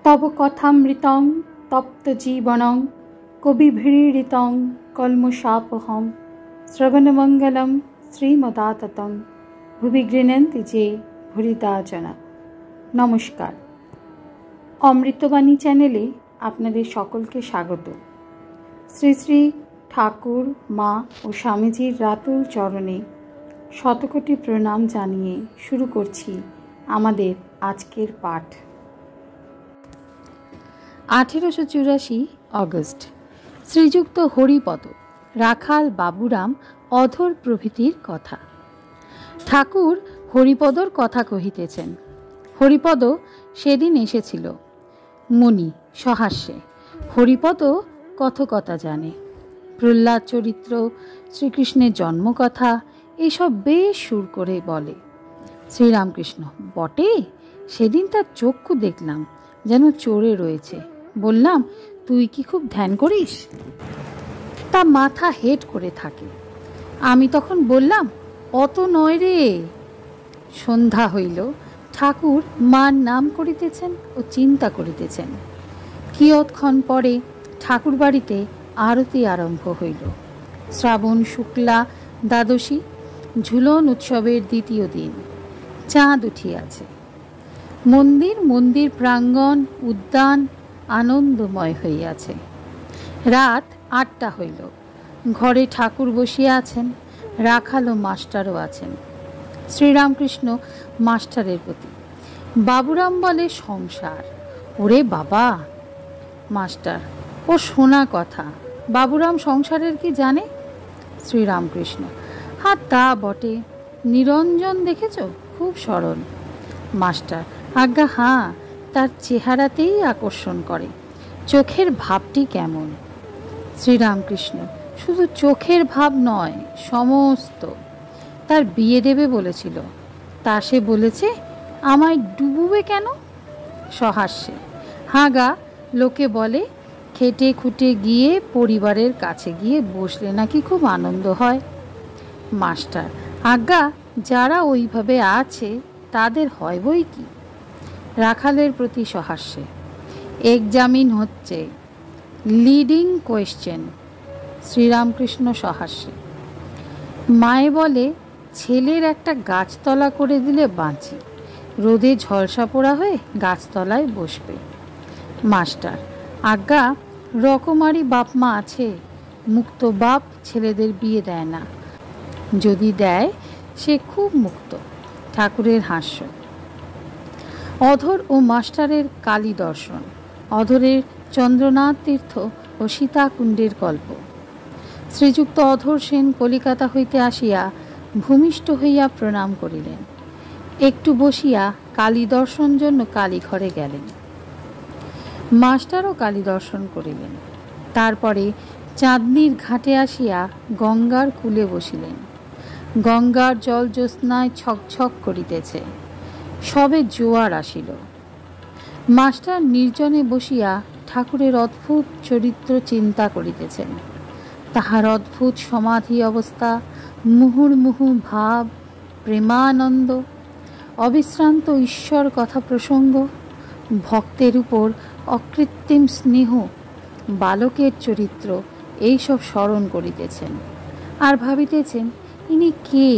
तव कथामृतं तप्तजीवनं कविभिरीडितं कल्मषापहं श्रवणमंगलं श्रीमदाततं भुवि गृह्णन्ति जे भूरिदा जना। नमस्कार, अमृतबाणी चैनेले आपनादेर सकलके स्वागत। श्री श्री ठाकुर मा और स्वामीजीर रातुल चरणे शतकोटी प्रणाम जानिए शुरू करछि आमादेर आजकेर पाठ। 1884 अगस्ट श्रीजुक्त हरिपद, राखाल बाबुराम, अधर प्रभृतिर कथा। ठाकुर हरिपदर कथा कहितेছেন। हरिपद सेदिन एसेছিল। मणि सहास्ये हरिपद कथकथा जाने, प्रह्लाद चरित्र, श्रीकृष्णेर जन्मकथा एसब बेश सुर करे बोले। श्रीरामकृष्ण बटे, सेदिन तार चक्षु देखलाम जेन चोरे रयेछे। बोललाम, तुई कि खूब ध्यान करिस? ता माथा हेट करे थाके। आमी तखन बोललाम, अत नय रे। सन्ध्या हইল। ठाकुर मार नाम करितेছেন ও चिंता करितेছেন। कियत्क्षण परे ठाकुर बाड़ीते आरती आरम्भ हইল। श्रावण शुक्ला द्वादशी, झुलन उत्सवेर द्वितीय दिन। चाँद उठियाছে। मंदिर मंदिर प्रांगण उद्यान आनंदमय हইয়াছে। रात 8टा हইল। घरे ठाकुर बसिया आছেন, राखाल ও मास्टारो आছেন। श्रीरामकृष्ण मास्टारेर प्रति। बाबुराम बोले, संसार। ओरे बाबा। मास्टार, ओ शोना कथा। बाबुराम संसारेर कि जाने? श्रीरामकृष्ण, हाँ ता बटे। निरंजन देखेছো? खूब सरल। मास्टार, आज्ञा हाँ, तार चेहारातेई आकर्षण करे। चोखेर भावटी केमन? श्रीरामकृष्ण, शुधु चोखेर भाव नय, समस्त। तार बिये देबे बोलेছিল, ता से बोलेছে आमाय डुबुबे केन? सहास्ये, हागा लोके बोले खेटे खुटे गिये परिवारेर काछे गिये बसले नाकि खूब आनंद हय। मास्टार, आज्ञा जारा ओइभाবে আছে तादेर हय বই কি। राखालेर प्रति सहास्ये, एग्जामिन হচ্ছে, लिडिंग कोয়েশ্চেন। श्रीरामकृष्ण सहास्ये, माये बोले ছেলের একটা গাছতলা করে দিলে বাঁচি, রোদে ঝলসা পোড়া হয়ে গাছতলায় বসবে। মাস্টার, আজ্ঞা রকমারি বাপ মা আছে, মুক্ত বাপ ছেলেদের বিয়ে দেয় না, যদি দেয় সে খুব মুক্ত। ঠাকুরের হাস্য। অধর ও মাস্টারের কালী দর্শন। অধরের চন্দ্রনাথ তীর্থ ও সীতাকুণ্ডের গল্প। শ্রীযুক্ত অধর সেন কলিকাতা হইতে আসিয়া ভূমিষ্ঠ হইয়া প্রণাম করিলেন। একটু বসিয়া কালী দর্শন জন্য কালীঘরে গেলেন। মাস্টারও কালী দর্শন করিলেন। তারপরে চাঁদনীর ঘাটে আসিয়া গঙ্গার কূলে বসিলেন। গঙ্গার জল জ্যোৎস্নায় ছকছক করিতেছে। সবে জোয়ার আসিল। মাস্টার নির্জনে বসিয়া ঠাকুরের অদ্ভুত চরিত্র চিন্তা করিতেছেন। তাহার অদ্ভুত সমাধি অবস্থা, মুহুর্মুহু ভাব, প্রেমানন্দ, অবিশ্রান্ত ঈশ্বর কথা প্রসঙ্গ, ভক্তের উপর অকৃত্রিম স্নেহ, বালকের চরিত্র, এইসব স্মরণ করিতেছেন। আর ভাবিতেছেন, ইনি কে?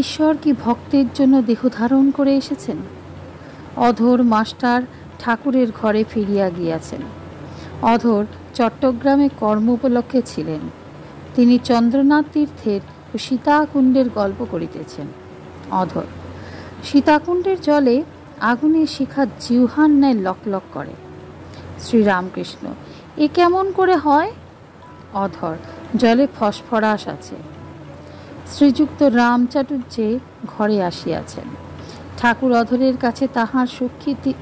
ঈশ্বর কি ভক্তের জন্য দেহ ধারণ করে এসেছেন? অধর মাস্টার ঠাকুরের ঘরে ফিরিয়া গিয়াছেন। অধর চট্টগ্রামে কর্ম উপলক্ষে ছিলেন। তিনি চন্দ্রনাথ তীর্থের ও সীতাকুণ্ডের গল্প করিতেছেন। অধর, সীতাকুণ্ডের জলে আগুনের শিখা জিহ্বার ন্যায় লকলক করে। শ্রীরামকৃষ্ণ, এ কেমন করে হয়? অধর, জলে ফসফরাস আছে। শ্রীযুক্ত রামচাটুর্যে ঘরে আসিয়াছেন। ঠাকুর অধরের কাছে তাহার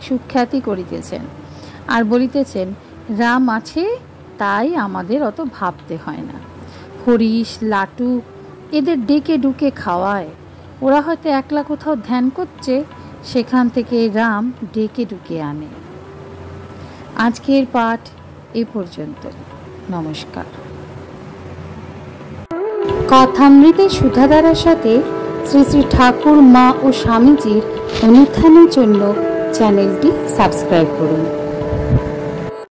সুখ্যাতি করিতেছেন আর বলিতেছেন, রাম আছে তাই আমাদের অত ভাবতে হয় না। হরিশ, লাটু এদের ডেকে ডুকে খাওয়ায়। ওরা হয়তো একলা কোথাও ধ্যান করছে, সেখান থেকে রাম ডেকে ডুকে আনে। আজকের পাঠ এ পর্যন্ত। নমস্কার। কথামৃতে সুধাধারার সাথে শ্রী শ্রী ঠাকুর মা ও স্বামীজির অনুত্থানের জন্য চ্যানেলটি সাবস্ক্রাইব করুন।